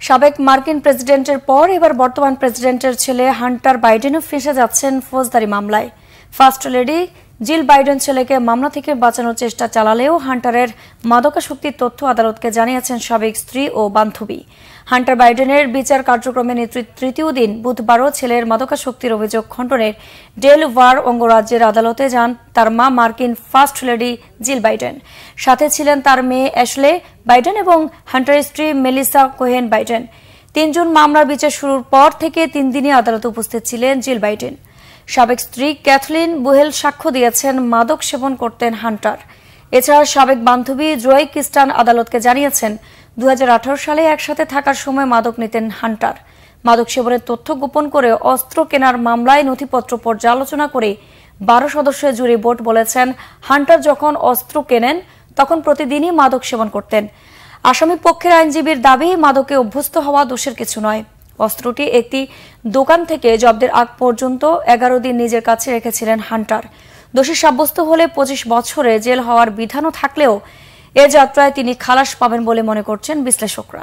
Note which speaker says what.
Speaker 1: সাবেক মার্কিন প্রেসিডেন্টের পর এবার বর্তমান প্রেসিডেন্টের ছেলে হান্টার বাইডেনও ফেঁসে যাচ্ছেন ফৌজদারি মামলায়। ফার্স্ট লেডি জিল বাইডেন ছেলেকে মামলা থেকে বাঁচানোর চেষ্টা চালালেও হান্টারের মাদকাসক্তির তথ্য আদালতকে জানিয়েছেন সাবেক স্ত্রী ও বান্ধবী। হান্টার বাইডেনের বিচার কার্যক্রমে তৃতীয় দিন বুধবারও ছেলের মাদকাসক্তির অভিযোগ খণ্ডনের ডেলওয়ার অঙ্গরাজ্যের আদালতে যান তার মা মার্কিন ফার্স্ট লেডি জিল বাইডেন। সাথে ছিলেন তার মেয়ে অ্যাশলে বাইডেন এবং হান্টারের স্ত্রী মেলিসা কোহেন বাইডেন। ৩ জুন মামলার বিচার শুরুর পর থেকে ৩ দিনই আদালতে উপস্থিত ছিলেন জিল বাইডেন। সাবেক স্ত্রী ক্যাথলিন বুহেল সাক্ষ্য দিয়েছেন মাদক সেবন করতেন হান্টার। এছাড়া সাবেক বান্ধবী জোয়াই ক্রিস্টান আদালতকে জানিয়েছেন 2018 সালে একসাথে থাকার সময় মাদক নিতেন হান্টার। মাদক সেবনের তথ্য গোপন করে অস্ত্র কেনার মামলায় নথিপত্র পর্যালোচনা করে 12 সদস্যের জুরি বোর্ড বলেছেন হান্টার যখন অস্ত্র কেনেন তখন প্রতিদিনই মাদক সেবন করতেন। আসামি পক্ষের আইনজীবীর দাবি মাদকে অভ্যস্ত হওয়া দোষের কিছু নয়। অস্ত্রটি একটি দোকান থেকে জব্দের আগ পর্যন্ত 11 দিন নিজের কাছে রেখেছিলেন হান্টার। দোষী সাব্যস্ত হলে 25 বছরে জেল হওয়ার বিধানও থাকলেও এ যাত্রায় তিনি খালাস পাবেন বলে মনে করছেন বিশ্লেষকরা।